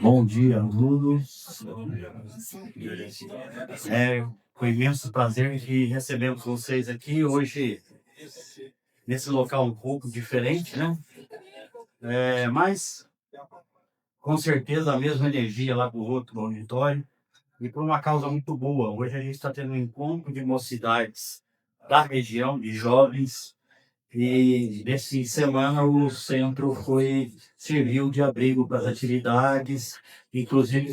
Bom dia a todos. Com imenso prazer que recebemos vocês aqui hoje nesse local um pouco diferente, né? Mas com certeza a mesma energia lá do outro auditório e por uma causa muito boa. Hoje a gente está tendo um encontro de mocidades da região, de jovens. E nesse fim de semana o centro serviu de abrigo para as atividades, inclusive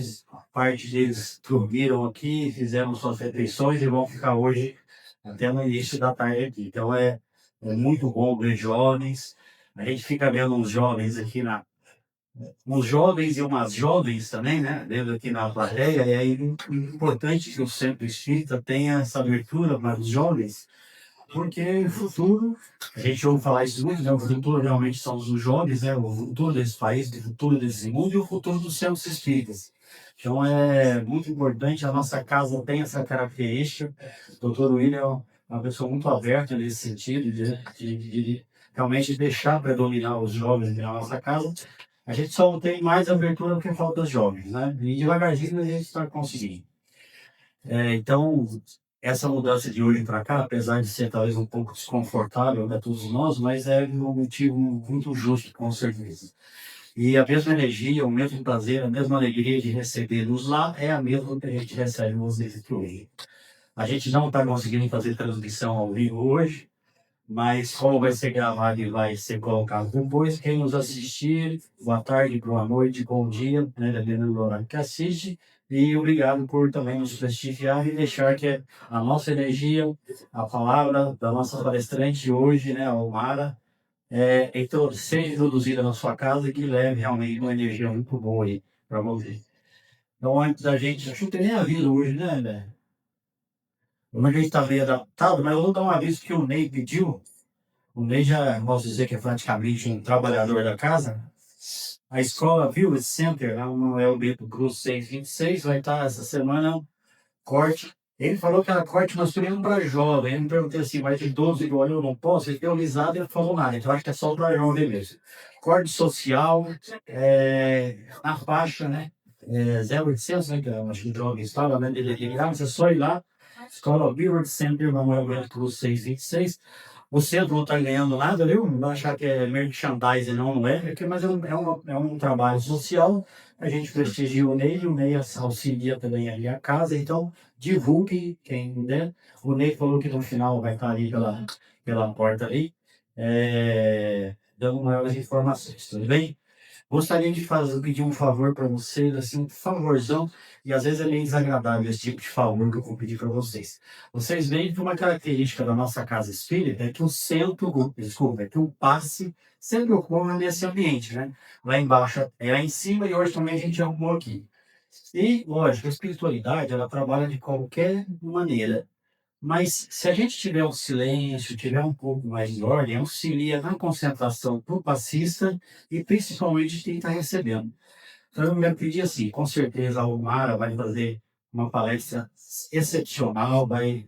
parte deles dormiram aqui, fizeram suas refeições e vão ficar hoje até no início da tarde aqui. Então é muito bom ver jovens. A gente fica vendo uns jovens e umas jovens também, né? Vendo aqui na plateia, e aí é importante que o centro espírita tenha essa abertura para os jovens porque o futuro, a gente ouve falar isso muito, né? O futuro realmente são os jovens, né? O futuro desse país, o futuro desse mundo e o futuro dos centros espíritas. Então é muito importante, a nossa casa tem essa característica. O doutor William é uma pessoa muito aberta nesse sentido, de realmente deixar predominar os jovens na nossa casa. A gente só não tem mais abertura do que falta os jovens, né? E devagarzinho a gente está conseguindo. Então, essa mudança de hoje para cá, apesar de ser talvez um pouco desconfortável para todos nós, mas é um motivo muito justo, com certeza. E a mesma energia, o mesmo prazer, a mesma alegria de recebê-los lá é a mesma que a gente recebe vocês aqui hoje. A gente não está conseguindo fazer transmissão ao vivo hoje, mas como vai ser gravado e vai ser colocado depois, quem nos assistir, boa tarde, boa noite, bom dia, né, dependendo do horário que assiste, e obrigado por também nos prestigiar e deixar que a nossa energia, a palavra da nossa palestrante hoje, né, a Omara, então, seja introduzida na sua casa e que leve realmente uma energia muito boa aí para você. Então, antes da gente, acho que não tem nem aviso hoje, né? Hoje a gente está meio adaptado, mas eu vou dar um aviso que o Ney pediu. O Ney já, posso dizer que é praticamente um trabalhador da casa. A escola Village Center, lá no Elbito Cruz 626, vai estar essa semana corte. Ele falou que era corte masculino para jovem. Eu me perguntei assim, mas de 12 igual eu não posso? Ele deu risada e não falou nada. Então acho que é só para jovem mesmo. Corte social, na faixa, né? 0800, né? Que eu acho que o jovem estava, né? Você é só ir lá. Escola Village Center, Manuel Bento Cruz 626. O centro não está ganhando nada, viu? Não vai achar que é merchandising, não, não é. Mas é um trabalho social. A gente prestigia o Ney auxilia também ali a casa, então divulgue quem puder. O Ney falou que no final vai estar ali pela porta ali, dando maiores informações, tudo bem? Gostaria de pedir um favor para vocês, assim, um favorzão, e às vezes é meio desagradável esse tipo de favor que eu vou pedir para vocês. Vocês veem que uma característica da nossa casa espírita é que o centro, desculpa, é que o passe sempre ocorre nesse ambiente, né? Lá embaixo, lá em cima, e hoje também a gente arrumou aqui. E, lógico, a espiritualidade, ela trabalha de qualquer maneira. Mas se a gente tiver um silêncio, tiver um pouco mais de ordem, auxilia na concentração para o passista e principalmente quem está recebendo. Então eu me pedi assim, com certeza a Omara vai fazer uma palestra excepcional, vai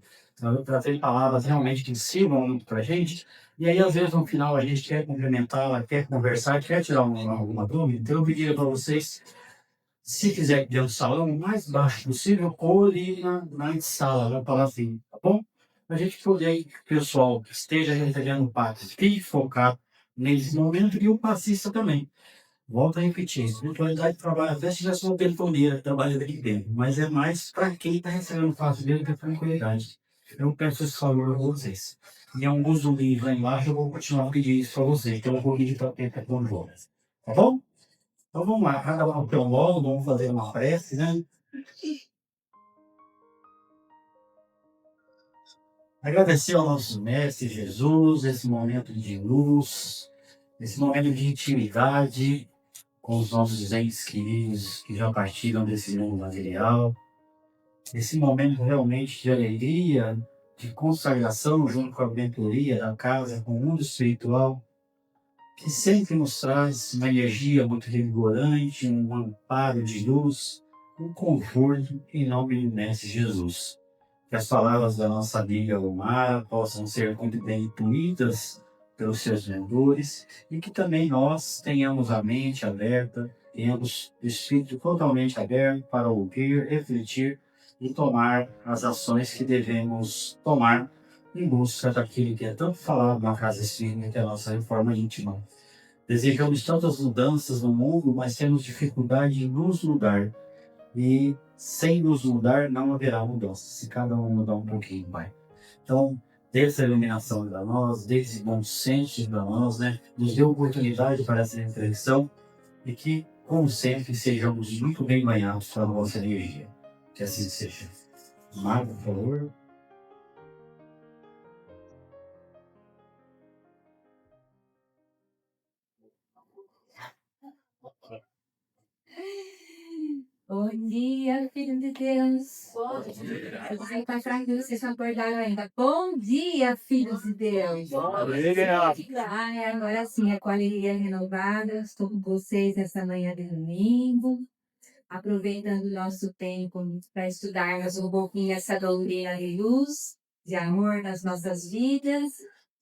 trazer palavras realmente que ensinam muito para a gente. E aí, às vezes, no final, a gente quer complementar, quer conversar, quer tirar alguma dúvida. Então eu pediria para vocês se quiser que dê um salão o mais baixo possível, ou ali na sala, vai falar assim, tá bom? A gente poder que o pessoal que esteja recebendo o passe fique focado nesse momento e o passista também. Volto a repetir, espiritualidade trabalha, até se tivesse uma telefonia que trabalha daqui dentro, mas é mais para quem está recebendo o passe dele que é tranquilidade. Eu peço esse favor a vocês. E alguns domingos lá embaixo eu vou continuar a pedir isso para vocês, então eu vou pedir para quem está com jogas. Tá bom? Então vamos lá, cada um tem um logo, vamos fazer uma prece, né? Agradecer ao nosso Mestre Jesus, esse momento de luz, esse momento de intimidade com os nossos entes queridos que já partiram desse mundo material, esse momento realmente de alegria, de consagração junto com a mentoria da casa, com o mundo espiritual, que sempre nos traz uma energia muito revigorante, um amparo de luz, um conforto em nome do Mestre Jesus. Que as palavras da nossa amiga Omar possam ser muito bem intuídas pelos seus mentores e que também nós tenhamos a mente aberta Temos o espírito totalmente aberto para ouvir, refletir e tomar as ações que devemos tomar em busca daquilo que é tanto falado na casa espírita, que é a nossa reforma íntima. Desejamos tantas mudanças no mundo, mas temos dificuldade em nos mudar. E sem nos mudar, não haverá mudança, se cada um mudar um pouquinho, Pai. Então, dê essa iluminação para nós, dê esse bom senso para nós, né? Nos dê oportunidade para essa reflexão e que, como sempre, sejamos muito bem banhados pela nossa energia. Que assim seja. Marco, por favor. Bom dia, filho de Deus. Bom dia. Você está fraco, vocês não acordaram ainda. Bom dia, filhos de Deus. Bom dia. Ai, agora sim, com a alegria renovada, estou com vocês nessa manhã de domingo, aproveitando o nosso tempo para estudarmos um pouquinho essa doutrina de luz, de amor nas nossas vidas.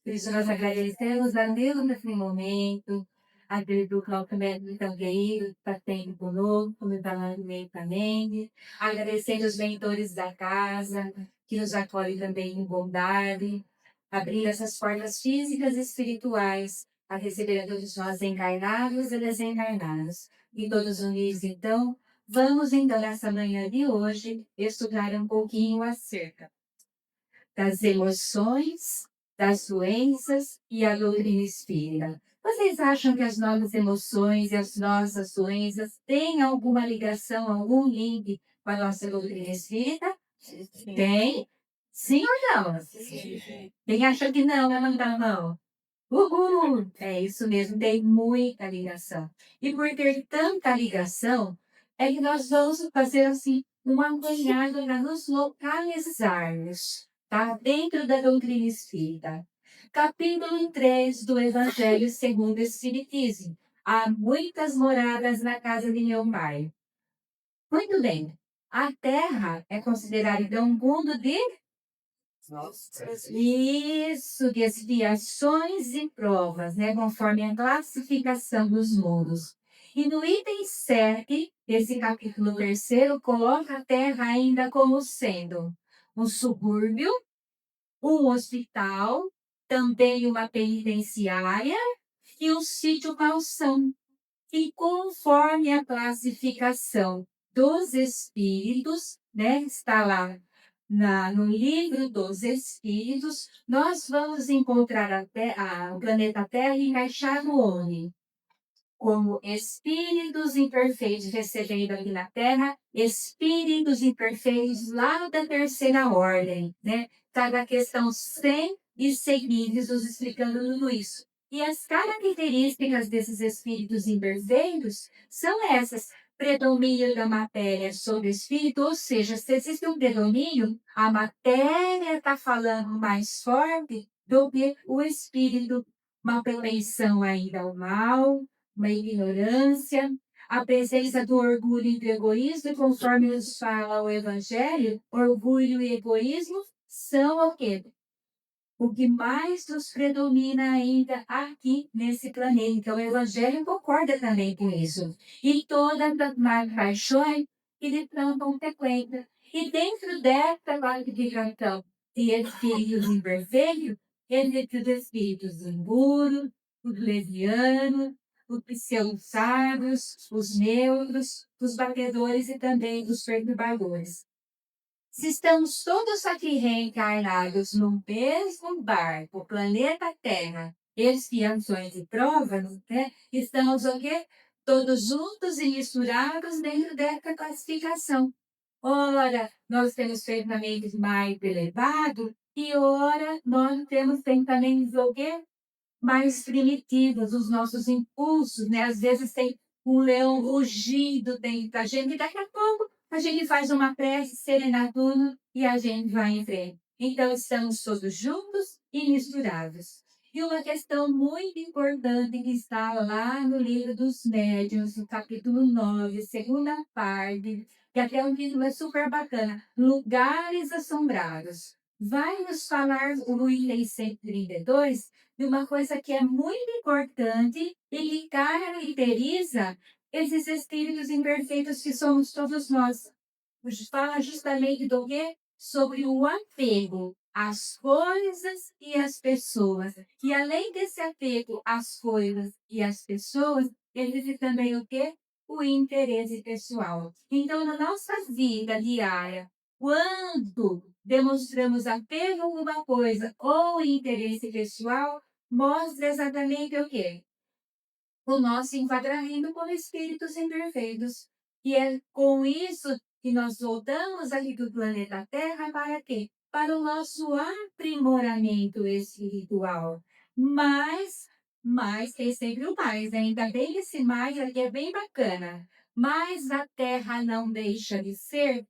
Por isso, nós agradecemos a Deus nesse momento, a Deus do Cláudio também, que está tendo conosco, como está lá no meio também. Agradecendo os mentores da casa, que nos acolhem também em bondade, abrindo essas portas físicas e espirituais, a receber a todos nós encarnados e desencarnados. E todos unidos, então, vamos então, nessa manhã de hoje, estudar um pouquinho acerca das emoções, das doenças e a doutrina espírita. Vocês acham que as nossas emoções e as nossas doenças têm alguma ligação, algum link com a nossa doutrina espírita? Sim. Tem? Sim ou não? Sim. Quem acha que não, levanta a mão. Uhul! É isso mesmo, tem muita ligação. E por ter tanta ligação, é que nós vamos fazer assim uma apanhada para nos localizarmos, tá? Dentro da doutrina espírita. Capítulo 3 do Evangelho segundo o Espiritismo. Há muitas moradas na casa de meu pai. Muito bem. A Terra é considerada então um mundo de isso, de expiações e provas, né? Conforme a classificação dos mundos. E no item 7, esse capítulo terceiro, coloca a Terra ainda como sendo um subúrbio, um hospital, também uma penitenciária e um sítio calção. E conforme a classificação dos espíritos, né, está lá no livro dos espíritos, nós vamos encontrar o planeta Terra encaixado onde? Como espíritos imperfeitos recebendo aqui na Terra, espíritos imperfeitos lá da terceira ordem, né? Cada questão 100 e seguintes nos explicando tudo isso. E as características desses espíritos imperfeitos são essas: predomínio da matéria sobre o espírito, ou seja, se existe um predomínio, a matéria está falando mais forte do que o espírito. Uma propensão ainda ao mal, uma ignorância, a presença do orgulho e do egoísmo, e conforme nos fala o Evangelho, orgulho e egoísmo são o quê? O que mais nos predomina ainda aqui nesse planeta. Então, o Evangelho concorda também com isso. E todas as más paixões que lhe são consequências. E dentro dessa classificação de espíritos imperfeitos, existem os espíritos impuros, os levianos, os pseudo-sábios, os neutros, os batedores e também os perturbadores. Se estamos todos aqui reencarnados no mesmo barco, planeta Terra, expiações e provas, né? Estamos o quê? Todos juntos e misturados dentro dessa classificação. Ora, nós temos pensamentos mais elevados e ora, nós temos pensamentos o quê? Mais primitivos, os nossos impulsos, né? Às vezes tem um leão rugido dentro da gente, e daqui a pouco a gente faz uma prece, serena tudo e a gente vai em frente. Então, estamos todos juntos e misturados. E uma questão muito importante que está lá no livro dos médiuns, no capítulo 9, segunda parte, que até um título é super bacana, Lugares Assombrados. Vai nos falar o item 132 de uma coisa que é muito importante e que caracteriza esses espíritos imperfeitos que somos todos nós. Fala justamente do quê? Sobre o apego às coisas e às pessoas. E além desse apego às coisas e às pessoas, existe também o quê? O interesse pessoal. Então, na nossa vida diária, quando demonstramos apego a alguma coisa ou interesse pessoal, mostra exatamente o quê? O nosso enquadramento como espíritos imperfeitos. E é com isso que nós voltamos aqui do planeta Terra para quê? Para o nosso aprimoramento espiritual. Mas tem sempre o mais, né? Ainda bem que esse mais aqui é bem bacana. Mas a Terra não deixa de ser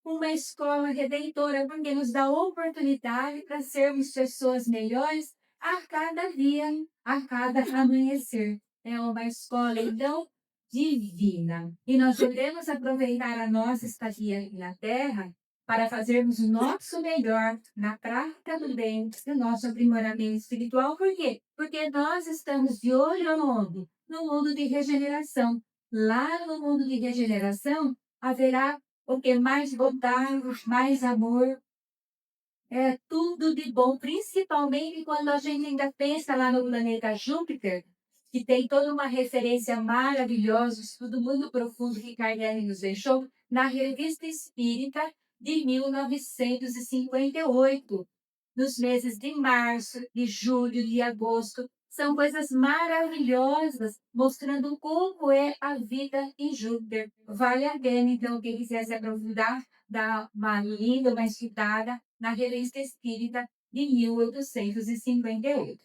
uma escola redentora, porque nos dá oportunidade para sermos pessoas melhores a cada dia, a cada amanhecer. É uma escola, então, divina. E nós devemos aproveitar a nossa estadia aqui na Terra para fazermos o nosso melhor na prática do bem, do nosso aprimoramento espiritual. Por quê? Porque nós estamos de olho aonde? No mundo de regeneração. Lá no mundo de regeneração, haverá porque mais bondade, mais amor, é tudo de bom, principalmente quando a gente ainda pensa lá no planeta Júpiter, que tem toda uma referência maravilhosa, estudo muito profundo que Kardec nos deixou, na Revista Espírita de 1958, nos meses de março, de julho, de agosto. São coisas maravilhosas, mostrando como é a vida em Júpiter. Vale a pena, então, quem quiser se aprofundar, dar uma lida, uma estudada na Revista Espírita de 1858.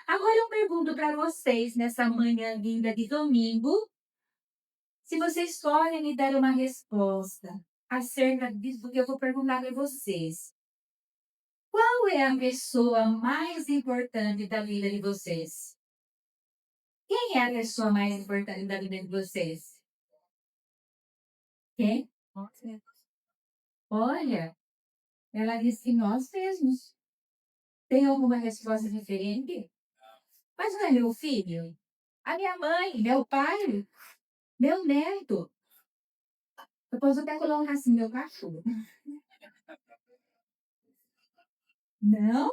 Agora eu pergunto para vocês, nessa manhã linda de domingo, se vocês podem me dar uma resposta acerca disso do que eu vou perguntar para vocês. Qual é a pessoa mais importante da vida de vocês? Quem é a pessoa mais importante da vida de vocês? Quem? Olha, ela disse que nós mesmos. Tem alguma resposta diferente? Mas não é meu filho? A minha mãe, meu pai, meu neto. Eu posso até colocar assim, meu cachorro. Não?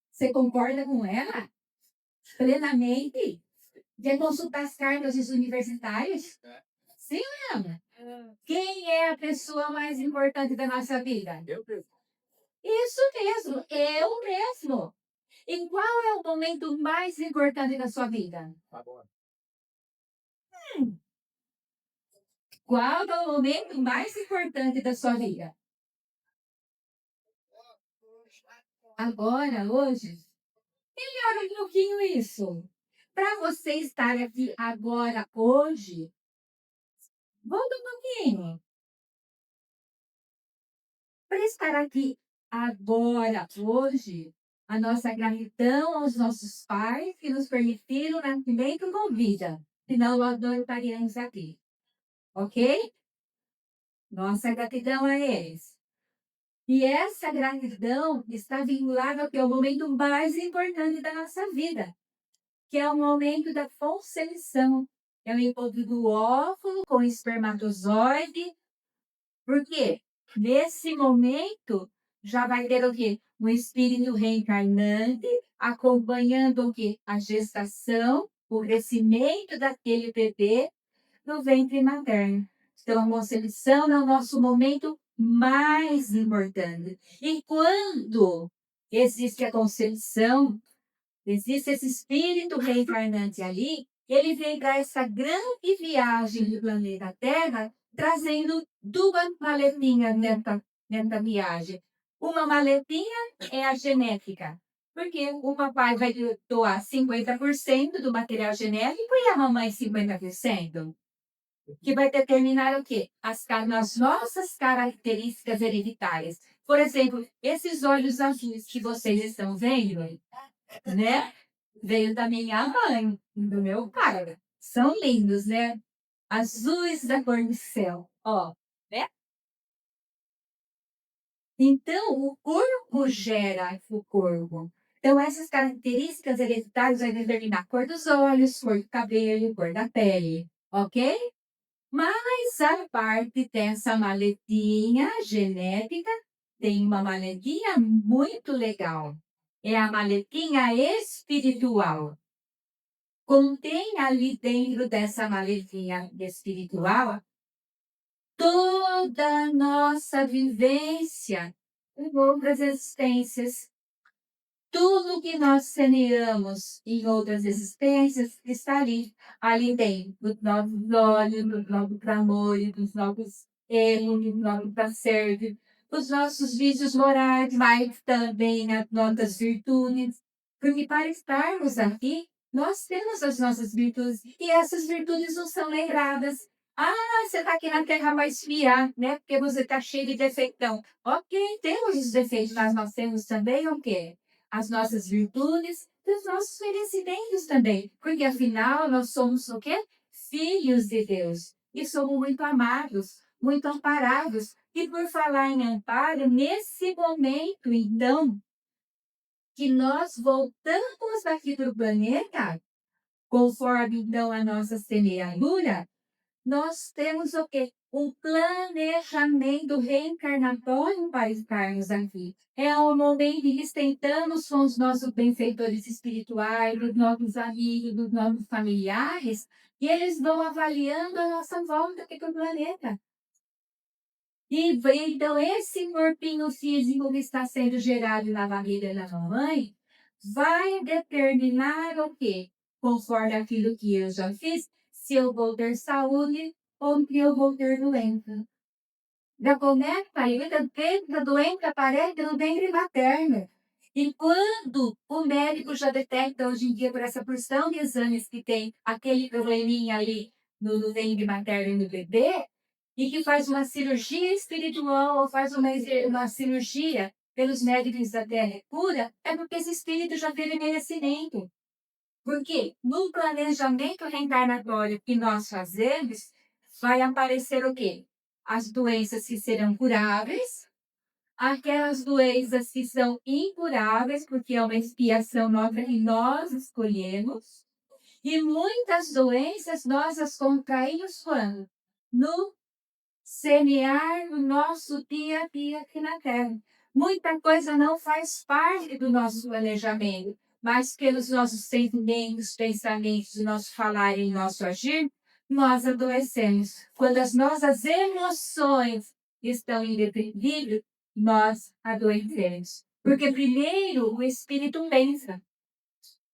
Você concorda com ela? Plenamente? Quer consultar as cartas dos universitários? Sim ou não? Quem é a pessoa mais importante da nossa vida? Isso mesmo, eu mesmo. E qual é o momento mais importante da sua vida? Qual é o momento mais importante da sua vida? Agora, hoje? Melhora um pouquinho isso. Para você estar aqui agora, hoje, volta um pouquinho. Para estar aqui agora, hoje, a nossa gratidão aos nossos pais que nos permitiram o nascimento com vida. Senão nós não estaríamos aqui. Ok? Nossa gratidão a eles. E essa gratidão está vinculada ao momento mais importante da nossa vida, que é o momento da concepção. É o encontro do óvulo com o espermatozoide. Por quê? Nesse momento, já vai ter o quê? Um espírito reencarnante acompanhando o quê? A gestação, o crescimento daquele bebê no ventre materno. Então, a concepção é o nosso momento mais importante. E quando existe a concepção, existe esse espírito reencarnante ali, ele vem para essa grande viagem do planeta Terra, trazendo duas maletinhas nessa viagem. Uma maletinha é a genética, porque o papai vai doar 50% do material genético e a mamãe 50%. Que vai determinar o quê? As nossas características hereditárias. Por exemplo, esses olhos azuis que vocês estão vendo, né? Veio da minha mãe, do meu pai. São lindos, né? Azuis da cor do céu. Ó, né? Então, o corpo gera o corpo. Então, essas características hereditárias vão determinar a cor dos olhos, cor do cabelo, cor da pele. ok? Mas a parte dessa maletinha genética, tem uma maletinha muito legal. É a maletinha espiritual. Contém ali dentro dessa maletinha espiritual toda a nossa vivência em outras existências. Tudo que nós semeamos em outras existências está ali. Ali tem os nossos olhos, os nossos amores, os nossos erros, os nossos acertos, os nossos vícios morais, mas também as nossas virtudes. Porque para estarmos aqui, nós temos as nossas virtudes e essas virtudes não são lembradas. Ah, você está aqui na Terra para esfriar, né? Porque você está cheio de defeitão. Ok, temos os defeitos, mas nós temos também o quê? As nossas virtudes e os nossos merecimentos também. Porque, afinal, nós somos o quê? Filhos de Deus. E somos muito amados, muito amparados. E por falar em amparo, nesse momento, então, que nós voltamos aqui para o planeta, conforme, então, a nossa semeadura, nós temos o quê? Um planejamento reencarnatório para estarmos aqui. É o momento em que estentamos com os nossos benfeitores espirituais, dos nossos amigos, dos nossos familiares, e eles vão avaliando a nossa volta aqui para o planeta. E então esse corpinho físico que está sendo gerado na barriga da mamãe vai determinar o quê? Conforme aquilo que eu já fiz, se eu vou ter saúde ou se eu vou ter doença. Já começa aí, muitas vezes a doença aparece no ventre materno. E quando o médico já detecta hoje em dia, por essa porção de exames que tem aquele probleminha ali no ventre materno do bebê, e que faz uma cirurgia espiritual ou faz uma cirurgia pelos médicos da Terra cura, é porque esse espírito já teve merecimento. Porque no planejamento reencarnatório que nós fazemos, vai aparecer o quê? As doenças que serão curáveis, aquelas doenças que são incuráveis, porque é uma expiação nova que nós escolhemos, e muitas doenças nós as contraímos quando? No semear o nosso dia a dia aqui na Terra. Muita coisa não faz parte do nosso planejamento, mas pelos nossos sentimentos, pensamentos, nosso falar e nosso agir, nós adoecemos. Quando as nossas emoções estão em desequilíbrio, nós adoecemos. Porque primeiro o espírito pensa.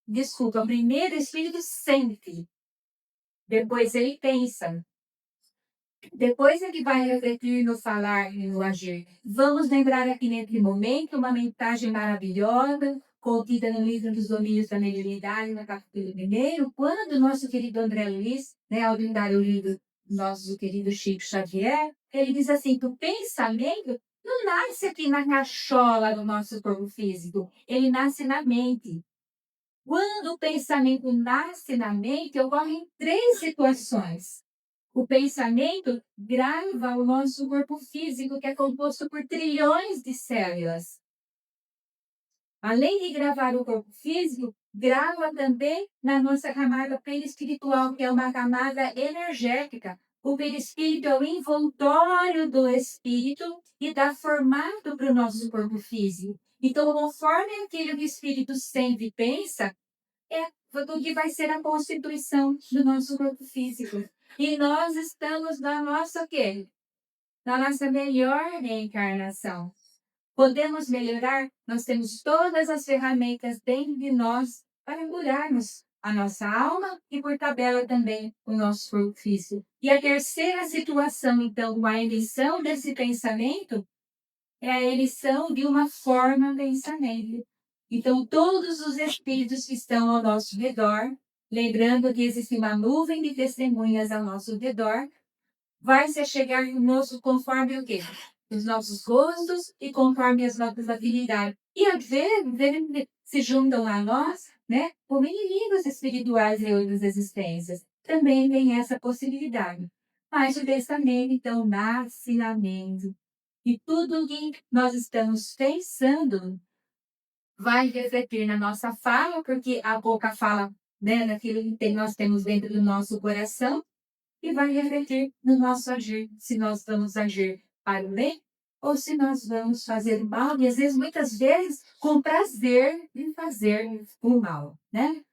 Desculpa, primeiro o espírito sente. Depois ele pensa. Depois ele vai refletir no falar e no agir. Vamos lembrar aqui nesse momento uma mensagem maravilhosa, contida no livro dos domínios da mediunidade, no capítulo 1, quando o nosso querido André Luiz, ao lindar o livro do nosso querido Chico Xavier, ele diz assim, que o pensamento não nasce aqui na cachola do nosso corpo físico, ele nasce na mente. Quando o pensamento nasce na mente, ocorrem 3 situações. O pensamento grava o nosso corpo físico, que é composto por trilhões de células. Além de gravar o corpo físico, grava também na nossa camada perispiritual, que é uma camada energética. O perispírito é o envoltório do espírito e dá formato para o nosso corpo físico. Então, conforme aquilo que o espírito sente e pensa, é do que vai ser a constituição do nosso corpo físico. E nós estamos na nossa o quê? Na nossa melhor reencarnação. Podemos melhorar? Nós temos todas as ferramentas dentro de nós para curarmos a nossa alma e, por tabela, também o nosso corpo físico. E a terceira situação, então, a emissão desse pensamento é a emissão de uma forma de pensamento. Então, todos os espíritos que estão ao nosso redor, lembrando que existe uma nuvem de testemunhas ao nosso redor, vai se chegar conosco conforme o quê? Os nossos gostos e conforme as nossas habilidades. E às vezes eles se juntam a nós, como inimigos espirituais de outras existências. Também tem essa possibilidade. Mas o pensamento, então, nasce na mente. E tudo o que nós estamos pensando vai refletir na nossa fala, porque a boca fala daquilo que nós temos dentro do nosso coração, e vai refletir no nosso agir, se nós vamos agir para o bem ou se nós vamos fazer o mal, e às vezes, muitas vezes, com prazer em fazer o mal, né?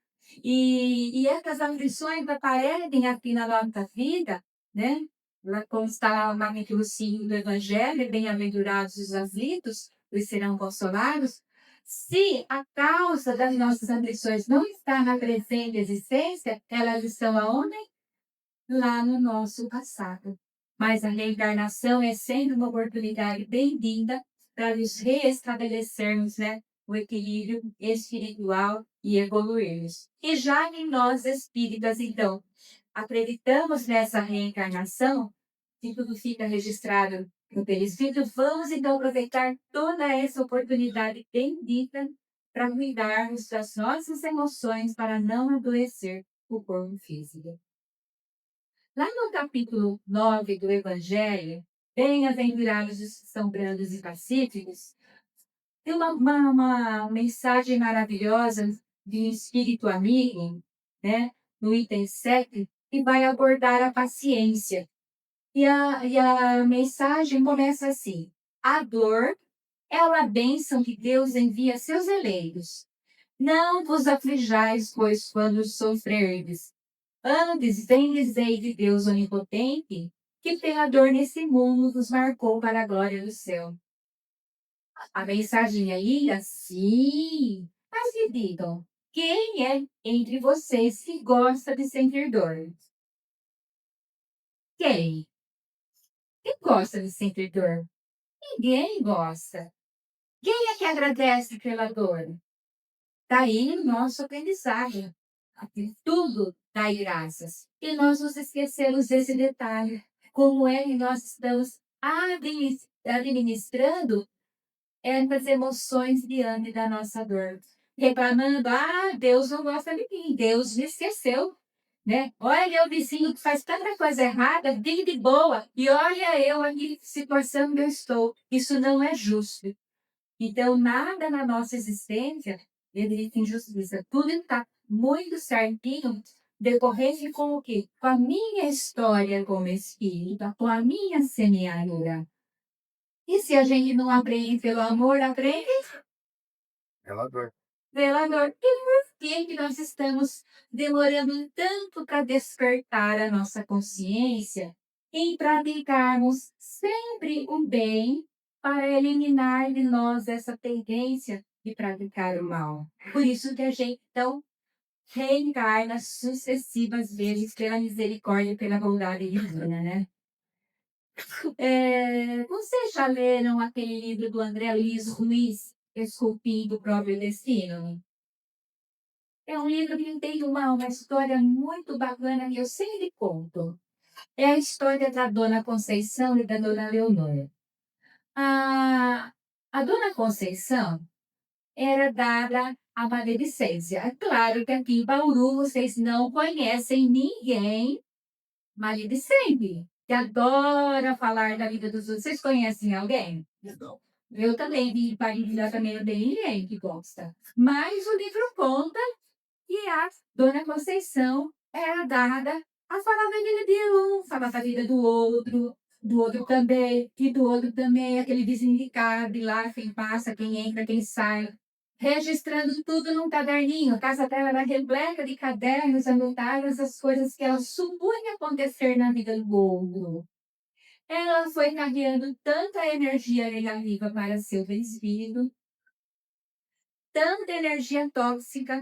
E essas aflições aparecem aqui na nossa vida, né? Lá consta lá no capítulo 5 do Evangelho, bem-aventurados os aflitos, pois serão consolados. Se a causa das nossas aflições não está na presente existência, elas estão aonde? Lá no nosso passado. Mas a reencarnação é sempre uma oportunidade bem-vinda para nos reestabelecermos, né, o equilíbrio espiritual e evoluirmos. E já em nós espíritas, então, acreditamos nessa reencarnação, e tudo fica registrado no perispírito, vamos então aproveitar toda essa oportunidade bem-vinda para cuidarmos das nossas emoções para não adoecer o corpo físico. Lá no capítulo 9 do Evangelho, bem-aventurados os que são brandos e pacíficos, tem uma mensagem maravilhosa de um espírito amigo, né, no item 7, que vai abordar a paciência. E a mensagem começa assim: a dor é uma bênção que Deus envia a seus eleitos. Não vos aflijais, pois quando sofrerdes, antes bendizei de Deus onipotente, que pela dor nesse mundo vos marcou para a glória do céu. A mensagem aí, assim, mas me digam, quem é entre vocês que gosta de sentir dor? Quem? Quem gosta de sentir dor? Ninguém gosta. Quem é que agradece pela dor? Daí o nosso aprendizagem. Aqui tudo dá graças. E nós nos esquecemos desse detalhe. Como é que nós estamos administrando essas emoções diante da nossa dor? Reclamando, Deus não gosta de mim, Deus me esqueceu. Né? Olha o vizinho que faz tanta coisa errada, vive de boa, e olha eu aqui, que situação que eu estou. Isso não é justo. Então, nada na nossa existência existe injustiça. Tudo está muito certinho, decorrente com o quê? Com a minha história como espírita, com a minha semeadura. E se a gente não aprende pelo amor, aprende Pela dor. pela dor. E por que nós estamos demorando tanto para despertar a nossa consciência em praticarmos sempre o bem para eliminar de nós essa tendência de praticar o mal? Por isso que a gente, então, reencarna sucessivas vezes pela misericórdia e pela bondade divina, né? Vocês já leram aquele livro do André Luiz Ruiz, Esculpindo o Próprio Destino? É um livro que tem uma história muito bacana que eu sempre conto. É a história da Dona Conceição e da Dona Leonor. A, a Dona Conceição era dada à maledicência. É claro que aqui em Bauru vocês não conhecem ninguém maledicente, que adora falar da vida dos outros. Vocês conhecem alguém? Não. Eu também, de Parintins, também não tem ninguém que gosta. Mas o livro conta que a Dona Conceição era dada a falar da vida de um, falar da vida do outro também, e do outro também, aquele vizinho de casa, lá, quem passa, quem entra, quem sai, registrando tudo num caderninho. A casa dela era repleta de cadernos, anotadas as coisas que ela supunha acontecer na vida do outro. Ela foi carregando tanta energia negativa para seu espírito, tanta energia tóxica,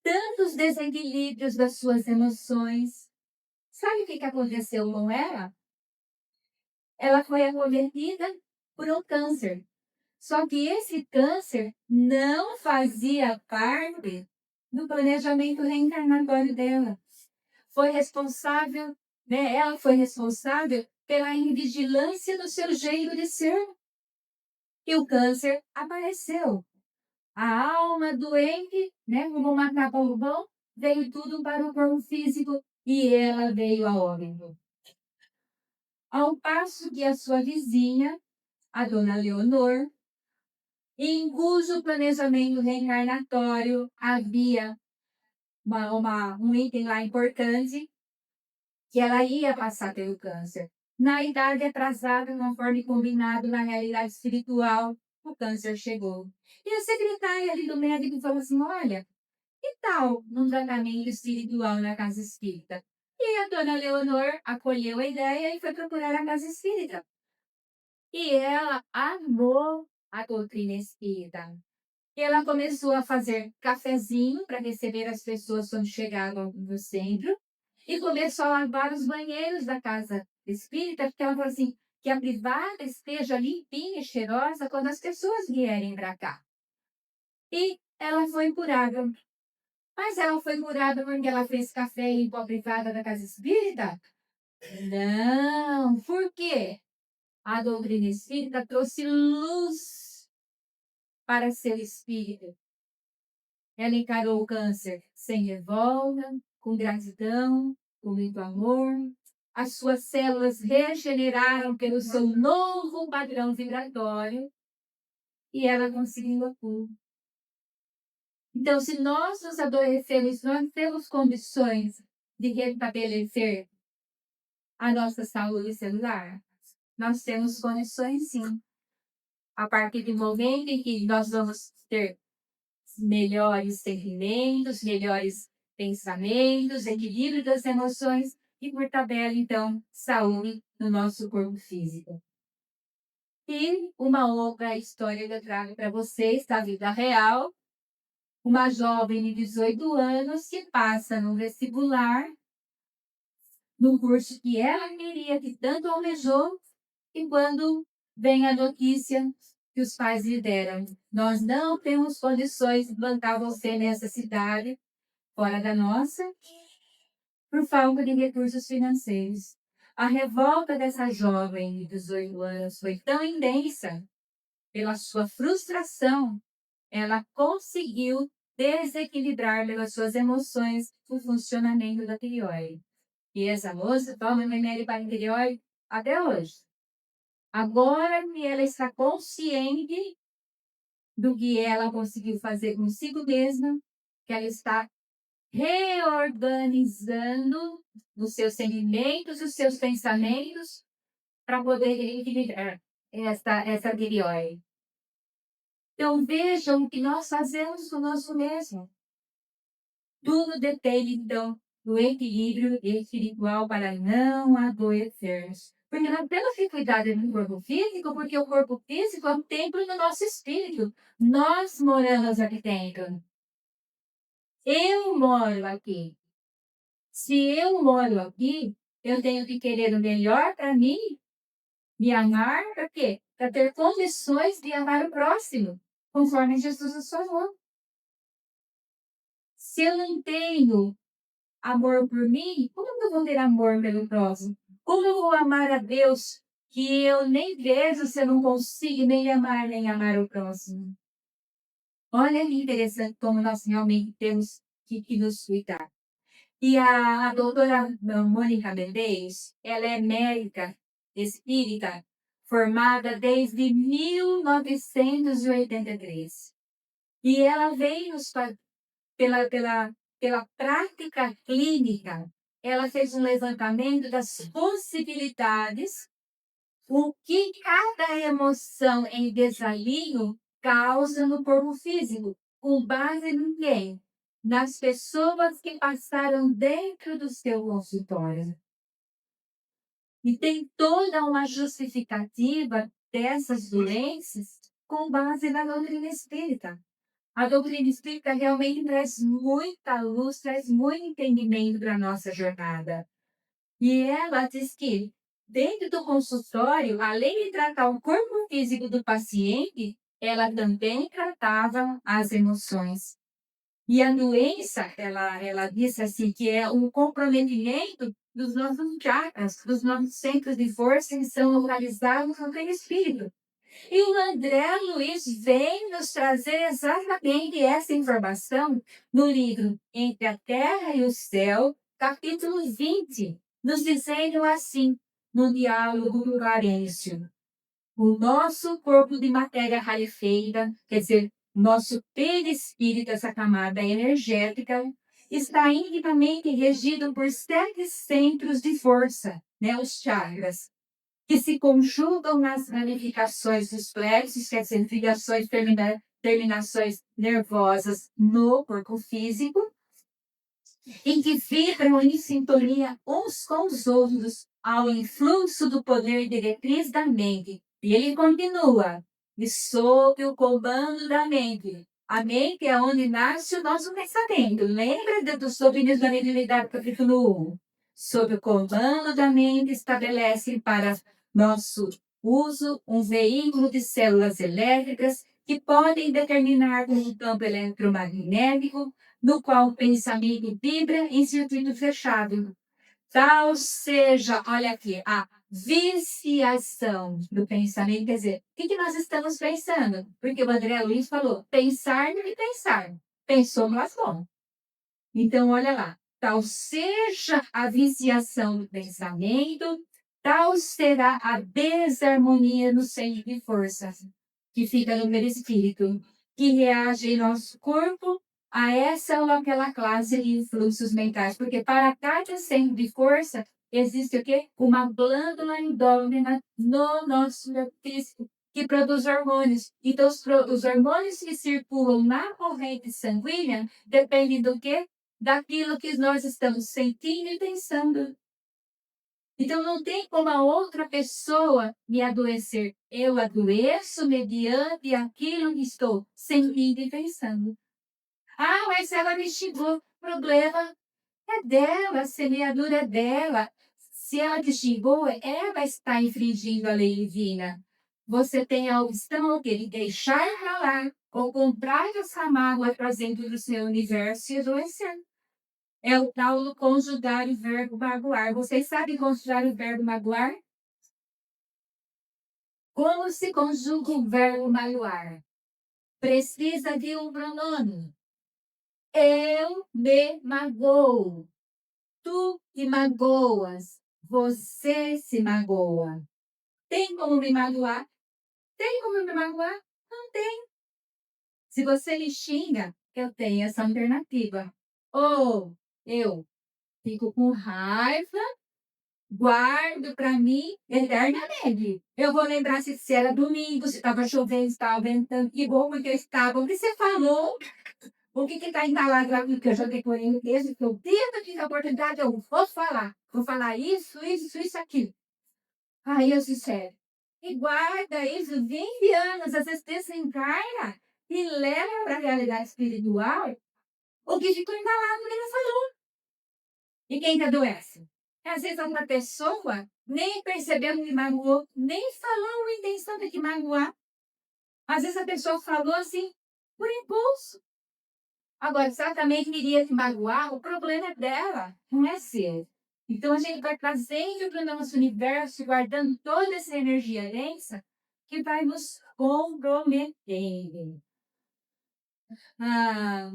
tantos desequilíbrios das suas emoções. Sabe o que aconteceu com ela? Ela foi acometida por um câncer. Só que esse câncer não fazia parte do planejamento reencarnatório dela. Foi responsável, né? Ela foi responsável pela invigilância do seu jeito de ser. E o câncer apareceu. A alma doente, né, como uma capa urbana, veio tudo para o corpo físico e ela veio a óbito. Ao passo que a sua vizinha, a dona Leonor, em cujo planejamento reencarnatório havia um item lá importante, que ela ia passar pelo câncer. Na idade atrasada, conforme combinado na realidade espiritual, o câncer chegou. E a secretária ali do médico falou assim: olha, que tal num tratamento espiritual na casa espírita? E a dona Leonor acolheu a ideia e foi procurar a casa espírita. E ela amou a doutrina espírita. E ela começou a fazer cafezinho para receber as pessoas quando chegavam no centro. E começou a lavar os banheiros da casa espírita, porque ela falou assim, que a privada esteja limpinha e cheirosa quando as pessoas vierem para cá. E ela foi curada. Mas ela foi curada porque ela fez café e limpou a privada da casa espírita? Não. Por quê? A doutrina espírita trouxe luz para seu espírito. Ela encarou o câncer sem revolta, com gratidão, com muito amor. As suas células regeneraram pelo seu novo padrão vibratório e ela conseguiu a cura. Então, se nós nos adoecemos, nós temos condições de restabelecer a nossa saúde celular? Nós temos condições, sim. A partir do momento em que nós vamos ter melhores sentimentos, melhores pensamentos, equilíbrio das emoções e, por tabela, então, saúde no nosso corpo físico. E uma outra história que eu trago para vocês da vida real. Uma jovem de 18 anos que passa no vestibular, no curso que ela queria, que tanto almejou, e quando vem a notícia que os pais lhe deram: nós não temos condições de plantar você nessa cidade, fora da nossa, por falta de recursos financeiros. A revolta dessa jovem de 18 anos foi tão intensa, pela sua frustração, ela conseguiu desequilibrar pelas suas emoções o funcionamento da tireoide. E essa moça toma remédio para a tireoide até hoje. Agora que ela está consciente do que ela conseguiu fazer consigo mesma, que ela está reorganizando os seus sentimentos, os seus pensamentos, para poder equilibrar essa tireoide. Então vejam o que nós fazemos conosco mesmo. Tudo depende, então, do equilíbrio espiritual para não adoecermos. Porque nós temos que cuidar do corpo físico, porque o corpo físico é um templo do nosso espírito. Nós moramos aqui dentro. Eu moro aqui. Se eu moro aqui, eu tenho que querer o melhor para mim, me amar, para quê? Para ter condições de amar o próximo, conforme Jesus nos falou. Se eu não tenho amor por mim, como que eu vou ter amor pelo próximo? Como eu vou amar a Deus que eu nem vejo se eu não consigo nem amar o próximo? Olha que interessante como nós realmente temos que nos cuidar. E a doutora Mônica Medeiros, ela é médica espírita, formada desde 1983. E ela veio pela prática clínica, ela fez um levantamento das possibilidades, o que cada emoção em desalinho causa no corpo físico, com base em quem? Nas pessoas que passaram dentro do seu consultório. E tem toda uma justificativa dessas doenças com base na doutrina espírita. A doutrina espírita realmente traz muita luz, traz muito entendimento para a nossa jornada. E ela diz que, dentro do consultório, além de tratar o corpo físico do paciente, ela também tratava as emoções. E a doença, ela disse assim, que é um comprometimento dos nossos chakras, dos nossos centros de força que são localizados no perispírito. E o André Luiz vem nos trazer exatamente essa informação no livro Entre a Terra e o Céu, capítulo 20, nos dizendo assim, no diálogo do Clarencio: o nosso corpo de matéria rarefeita, quer dizer, nosso perispírito, essa camada energética, está intimamente regido por 7 centros de força, né, os chakras, que se conjugam nas ramificações dos plexos, quer dizer, ligações, terminações nervosas no corpo físico, e que vibram em sintonia uns com os outros ao influxo do poder diretriz da mente. E ele continua, e sob o comando da mente. A mente é onde nasce o nosso pensamento. Lembra dos domínios da mediunidade, capítulo 1? Sob o comando da mente, estabelece para nosso uso um veículo de células elétricas que podem determinar um campo eletromagnético no qual o pensamento vibra em circuito fechado. Tal seja, olha aqui, a viciação do pensamento. Quer dizer, o que nós estamos pensando? Porque o André Luiz falou, pensar e pensar. Pensou, lascou. Então, olha lá. Tal seja a viciação do pensamento, tal será a desarmonia no centro de força, que fica no perispírito, que reage em nosso corpo a essa ou aquela classe de fluxos mentais. Porque para cada centro de força, existe o quê? Uma glândula endógena no nosso corpo físico, que produz hormônios. Então, os hormônios que circulam na corrente sanguínea dependem do quê? Daquilo que nós estamos sentindo e pensando. Então, não tem como a outra pessoa me adoecer. Eu adoeço mediante aquilo que estou sentindo e pensando. Ah, mas ela me xingou. O problema é dela, a semeadura é dela. Se ela te xingou, ela está infringindo a lei divina. Você tem a opção de deixar pra lá ou comprar essa mágoa trazendo do seu universo e adoecer. É o tal do conjugar o verbo magoar. Vocês sabem conjugar o verbo magoar? Como se conjuga o verbo magoar? Precisa de um pronome. Eu me magoo. Tu te magoas. Você se magoa. Tem como me magoar? Tem como me magoar? Não tem. Se você me xinga, eu tenho essa alternativa. Ou eu fico com raiva, guardo para mim eternamente. Eu vou lembrar se era domingo, se estava chovendo, se estava ventando, que bom que eu estava. O que você falou? O que está entalado lá? Porque eu já decorei o texto, que eu tento ter a oportunidade, eu vou falar. Vou falar isso, aquilo. Aí eu sincero. E guarda isso 20 anos, às vezes desencarna e leva para a realidade espiritual o que ficou entalado nele falou. E quem que adoece? Às vezes uma pessoa nem percebeu que magoou, nem falou a intenção de te magoar. Às vezes a pessoa falou assim, por impulso. Agora, exatamente iria te magoar, o problema é dela, não é seu. Então a gente vai trazendo para o nosso universo, guardando toda essa energia densa, que vai nos comprometer. Ah,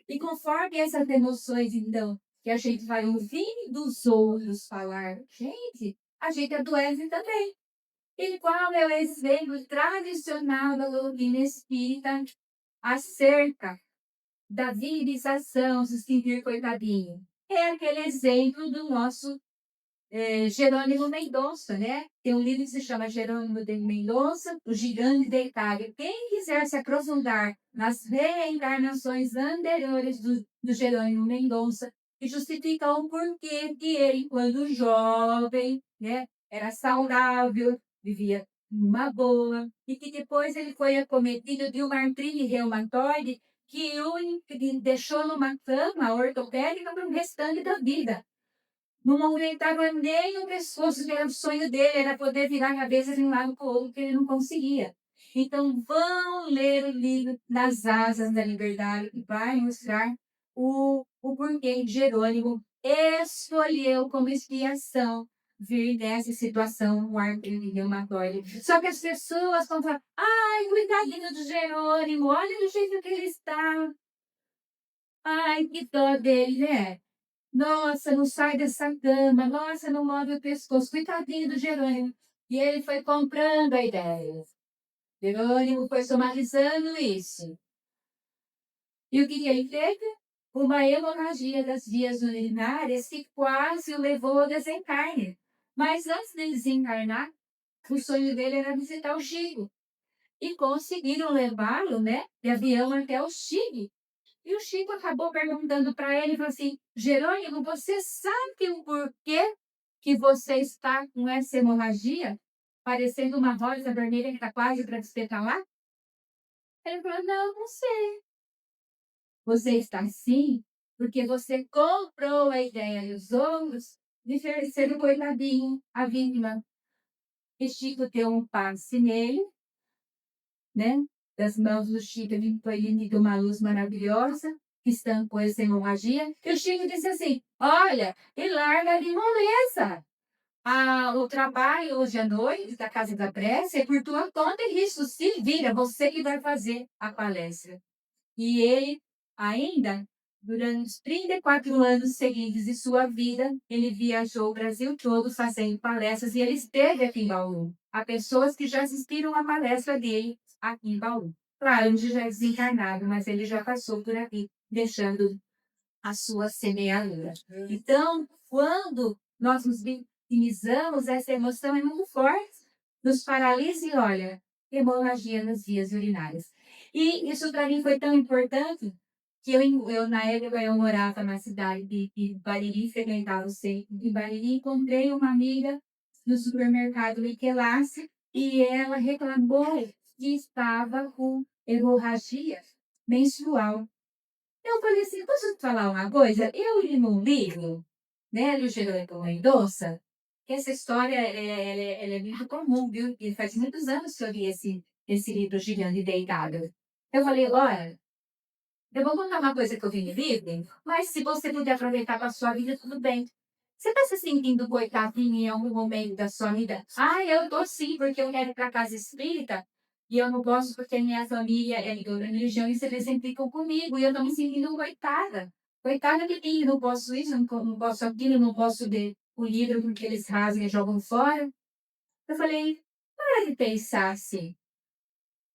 e conforme essas emoções, então, que a gente vai ouvir dos outros falar, gente, a gente adoece também. E qual é o exemplo tradicional da doutrina espírita acerca da virização, se sentir coitadinho? É aquele exemplo do nosso Jerônimo Mendonça, né? Tem um livro que se chama Jerônimo de Mendonça, O Gigante da Itália. Quem quiser se aprofundar nas reencarnações anteriores do Jerônimo Mendonça, que justifica o porquê que ele, quando jovem, né, era saudável, vivia numa boa, e que depois ele foi acometido de uma artrite reumatoide que o deixou numa cama ortopédica para o restante da vida. Não aguentava nem o pescoço, que era o sonho dele, era poder virar a cabeça de um lado para o outro, que ele não conseguia. Então, vão ler o livro Nas Asas da Liberdade, que vai mostrar o porquê que Jerônimo escolheu como expiação vir nessa situação, o artrite reumatoide. Só que as pessoas vão falar, ai, coitadinho do Jerônimo, olha do jeito que ele está. Ai, que dó dele, né? Nossa, não sai dessa cama. Nossa, não move o pescoço. Coitadinho do Jerônimo. E ele foi comprando a ideia. Jerônimo foi somatizando isso. E o que ele fez? uma hemorragia das vias urinárias que quase o levou ao desencarne. Mas antes de desencarnar, o sonho dele era visitar o Chico. E conseguiram levá-lo, né, de avião até o Chile. E o Chico acabou perguntando para ele, falou assim, Jerônimo, você sabe o porquê que você está com essa hemorragia? Parecendo uma rosa vermelha que está quase para despetalar? Ele falou, não, não sei. Você está assim porque você comprou a ideia dos outros de ser o coitadinho, a vítima. E Chico deu um passe nele, né? Das mãos do Chico, ele foi emitido uma luz maravilhosa, que estampou essa hemorragia. E o Chico disse assim, olha, e larga de moleza. O trabalho hoje à noite da Casa da Prece é por tua conta e risco. Se vira, você que vai fazer a palestra. E ele, ainda, durante os 34 anos seguintes de sua vida, ele viajou o Brasil todo fazendo palestras e ele esteve aqui em Bauru. Há pessoas que já assistiram a palestra dele aqui em Bauru. Claro, ele já é desencarnado, mas ele já passou por aqui, deixando a sua semeadura. Então, quando nós nos vitimizamos, essa emoção é muito forte, nos paralisa e olha, hemorragia nas vias urinárias. E isso para mim foi tão importante que na época, eu morava na cidade de Bariri, frequentava o centro de Bariri, encontrei uma amiga no supermercado Michelassi e ela reclamou que estava com hemorragia menstrual. Eu falei assim, posso te falar uma coisa? Eu li num livro, né, do Jerônimo Mendonça, que essa história ela é muito comum, viu? E faz muitos anos que eu li esse livro Gigante Deitado. Eu falei, olha, eu vou contar uma coisa que eu vi no livro, mas se você puder aproveitar para a sua vida, tudo bem. Você está se sentindo coitadinho em algum momento da sua vida? Ah, eu estou sim, porque eu quero ir para a casa espírita e eu não posso porque minha família é de outra religião e eles sempre ficam comigo e eu estou me sentindo coitada. Coitada de mim, não posso isso, não posso aquilo, não posso ler o livro porque eles rasgam e jogam fora. Eu falei, para de pensar assim.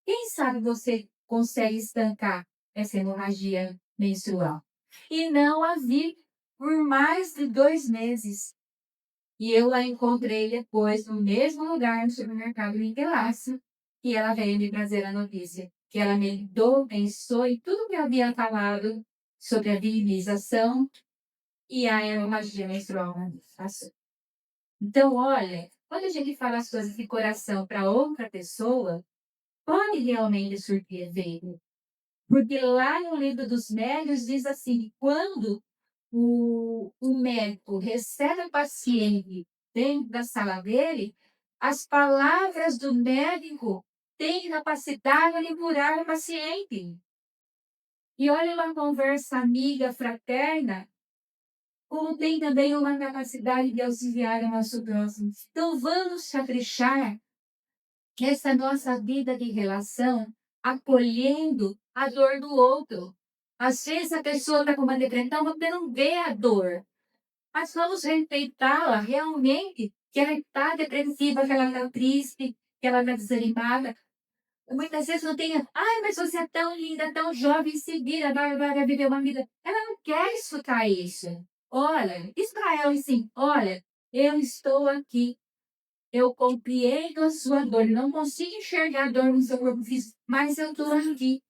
Quem sabe você consegue estancar essa hemorragia menstrual? E não a vi por mais de 2 meses. E eu a encontrei depois no mesmo lugar, no supermercado em Interlace, e ela veio me trazer a notícia que ela me pensou em tudo que eu havia falado sobre a vitimização e a hemorragia menstrual passou. Então, olha, quando a gente fala as coisas de coração para outra pessoa, pode realmente surpreender. Porque lá no livro dos médios diz assim, quando o médico recebe o paciente dentro da sala dele, as palavras do médico têm capacidade de curar o paciente. E olha uma conversa amiga, fraterna, como tem também uma capacidade de auxiliar o nosso próximo. Então vamos caprichar essa nossa vida de relação, acolhendo a dor do outro. Às vezes a pessoa está com uma depressão, você não vê a dor, mas vamos respeitá-la realmente, que ela está depressiva, que ela está triste, que ela está desanimada. Muitas vezes não tem, ai, mas você é tão linda, tão jovem, se vira, vai viver uma vida. Ela não quer escutar isso. Olha, diz para ela assim, olha, eu estou aqui, eu compreendo a sua dor, não consigo enxergar a dor no seu corpo físico, mas eu estou aqui.